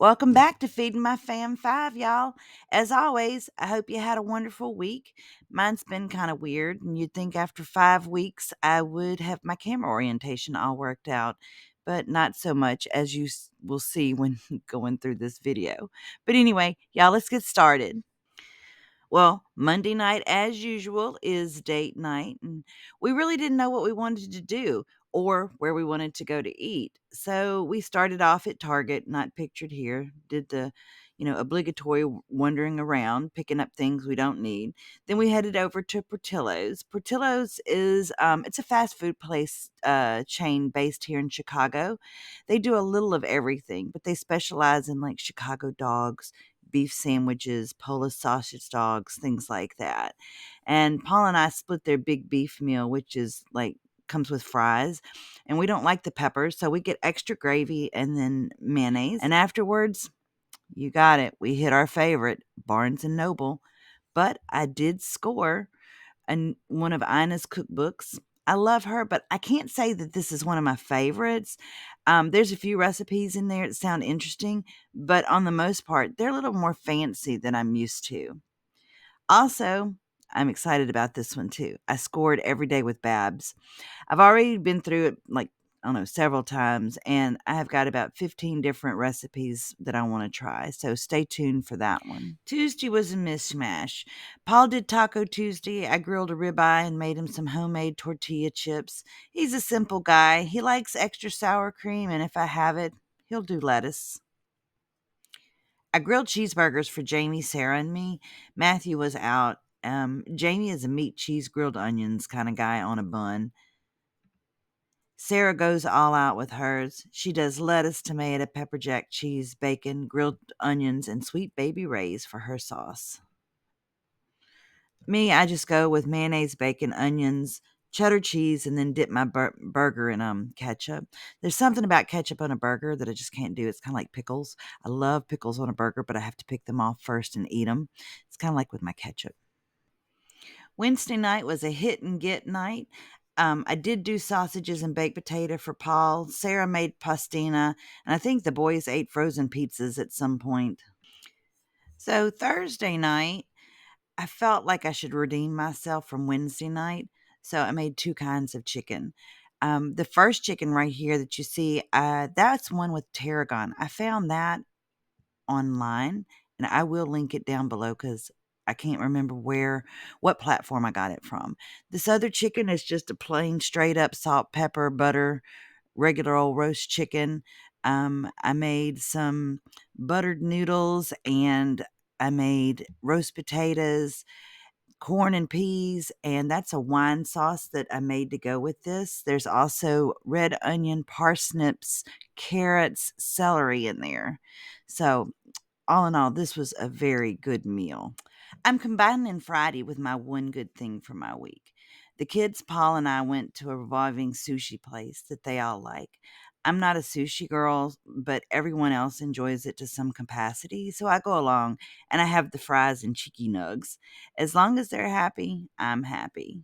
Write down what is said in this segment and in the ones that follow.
Welcome back to Feeding My Fam Five, y'all. As always, I hope you had a wonderful week. Mine's been kind of weird, and you'd think after 5 weeks I would have my camera orientation all worked out, but not so much as you will see when going through this video. But anyway, y'all, let's get started. Well, Monday night, as usual, is date night, and we really didn't know what we wanted to do or where we wanted to go to eat. So we started off at Target, not pictured here, did the obligatory wandering around, picking up things we don't need. Then we headed over to Portillo's. Portillo's is it's a fast food place chain based here in Chicago. They do a little of everything, but they specialize in like Chicago dogs, beef sandwiches, Polish sausage dogs, things like that. And Paul and I split their big beef meal, which is like comes with fries, and we don't like the peppers, so we get extra gravy and then mayonnaise. And afterwards, you got it. We hit our favorite, Barnes and Noble. But I did score one of Ina's cookbooks. I love her, but I can't say that this is one of my favorites. There's a few recipes in there that sound interesting, but on the most part, they're a little more fancy than I'm used to. Also, I'm excited about this one too. I scored Every Day with Babs. I've already been through it like, I don't know, several times, and I have got about 15 different recipes that I want to try. So stay tuned for that one. Tuesday was a mishmash. Paul did Taco Tuesday. I grilled a ribeye and made him some homemade tortilla chips. He's a simple guy. He likes extra sour cream, and if I have it, he'll do lettuce. I grilled cheeseburgers for Jamie, Sarah, and me. Matthew was out. Jamie is a meat, cheese, grilled onions kind of guy on a bun. Sarah goes all out with hers. She does lettuce, tomato, pepper jack cheese, bacon, grilled onions, and sweet baby rays for her sauce. Me, I just go with mayonnaise, bacon, onions, cheddar cheese, and then dip my burger in ketchup. There's something about ketchup on a burger that I just can't do. It's kind of like pickles. I love pickles on a burger, but I have to pick them off first and eat them. It's kind of like with my ketchup. Wednesday night was a hit and get night. I did do sausages and baked potato for Paul. Sarah made pastina, and I think the boys ate frozen pizzas at some point. So Thursday night, I felt like I should redeem myself from Wednesday night, so I made two kinds of chicken. The first chicken right here that you see, that's one with tarragon. I found that online, and I will link it down below because I can't remember what platform I got it from. This other chicken is just a plain, straight up salt, pepper, butter, regular old roast chicken. I made some buttered noodles and I made roast potatoes, corn and peas, and that's a wine sauce that I made to go with this. There's also red onion, parsnips, carrots, celery in there. So all in all, this was a very good meal. I'm combining Friday with my one good thing for my week. The kids, Paul and I, went to a revolving sushi place that they all like. I'm not a sushi girl, but everyone else enjoys it to some capacity, so I go along and I have the fries and cheeky nugs. As long as they're happy, I'm happy.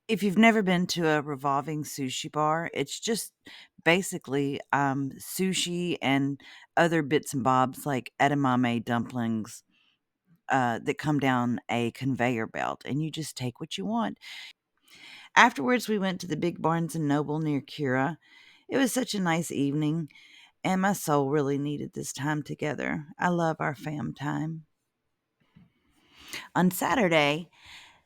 If you've never been to a revolving sushi bar, it's just basically sushi and other bits and bobs like edamame dumplings that come down a conveyor belt, and you just take what you want. Afterwards, we went to the big Barnes and Noble near Cura. It was such a nice evening, and my soul really needed this time together. I love our fam time. On Saturday,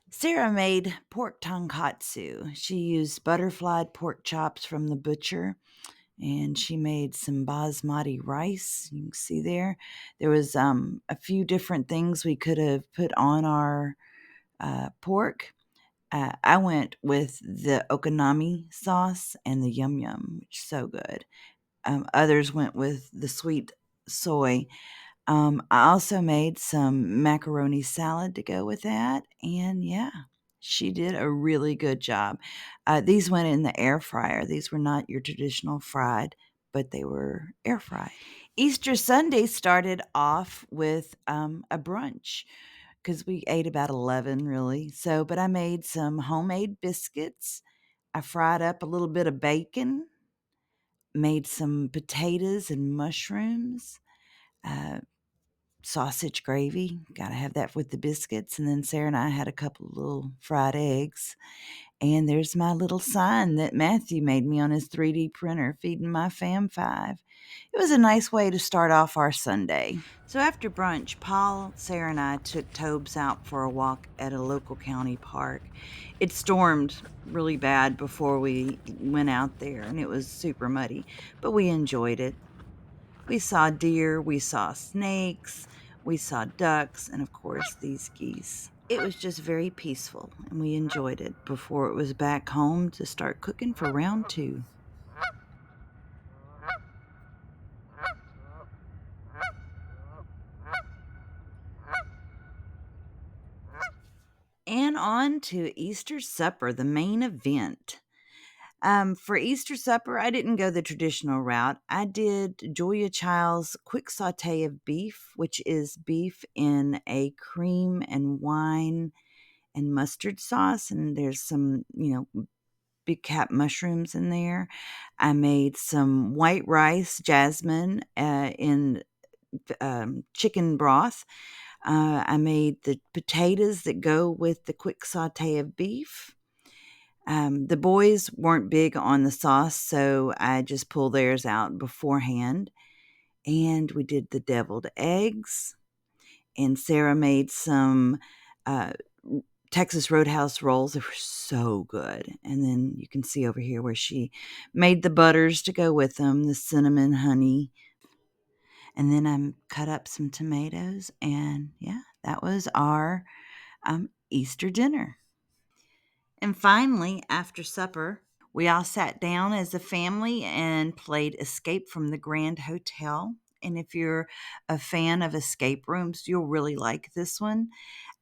Sarah made pork tonkatsu. She used butterflied pork chops from the butcher, and she made some basmati rice. You can see there. There was a few different things we could have put on our pork. I went with the okonomi sauce and the yum yum, which is so good. Others went with the sweet soy. I also made some macaroni salad to go with that, and yeah, she did a really good job. These went in the air fryer. These were not your traditional fried, but they were air fried. Easter Sunday started off with a brunch because we ate about 11 really. So, but I made some homemade biscuits. I fried up a little bit of bacon. made some potatoes and mushrooms, uh, sausage gravy. Got to have that with the biscuits. And then Sarah and I had a couple of little fried eggs. And there's my little sign that Matthew made me on his 3D printer, FeedingMyFamFive. It was a nice way to start off our Sunday. So after brunch, Paul, Sarah, and I took Tobes out for a walk at a local county park. It stormed really bad before we went out there, and it was super muddy, but we enjoyed it. We saw deer, we saw snakes, we saw ducks, and of course, these geese. It was just very peaceful, and we enjoyed it before it was back home to start cooking for round two. And on to Easter supper, the main event. For Easter supper, I didn't go the traditional route. I did Julia Child's quick saute of beef, which is beef in a cream and wine and mustard sauce, and there's some, big cap mushrooms in there. I made some white rice jasmine in chicken broth. I made the potatoes that go with the quick saute of beef. The boys weren't big on the sauce, so I just pulled theirs out beforehand. And we did the deviled eggs. And Sarah made some uh, Texas Roadhouse rolls. They were so good. And then you can see over here where she made the butters to go with them, the cinnamon, honey. And then I cut up some tomatoes. And yeah, that was our Easter dinner. And finally, after supper, we all sat down as a family and played Escape from the Grand Hotel. And if you're a fan of escape rooms, you'll really like this one.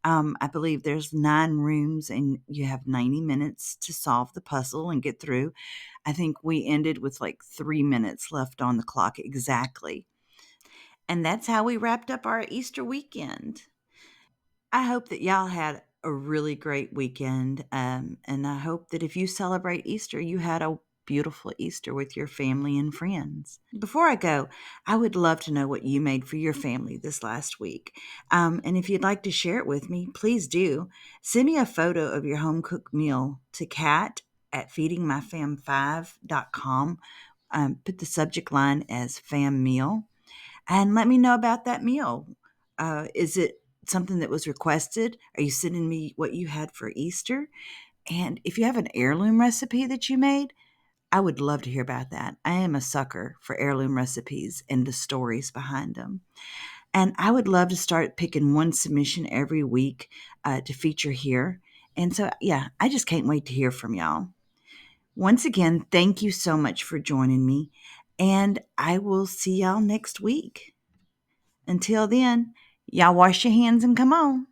I believe there's 9 rooms and you have 90 minutes to solve the puzzle and get through. I think we ended with like 3 minutes left on the clock exactly. And that's how we wrapped up our Easter weekend. I hope that y'all had a really great weekend. And I hope that if you celebrate Easter, you had a beautiful Easter with your family and friends. Before I go, I would love to know what you made for your family this last week. And if you'd like to share it with me, please do. Send me a photo of your home cooked meal to Kat at feedingmyfamfive.com. Put the subject line as fam meal and let me know about that meal. Is it something that was requested? Are you sending me what you had for Easter? And if you have an heirloom recipe that you made, I would love to hear about that. I am a sucker for heirloom recipes and the stories behind them. And I would love to start picking one submission every week to feature here. And so, yeah, I just can't wait to hear from y'all. Once again, thank you so much for joining me. And I will see y'all next week. Until then, y'all wash your hands and come on.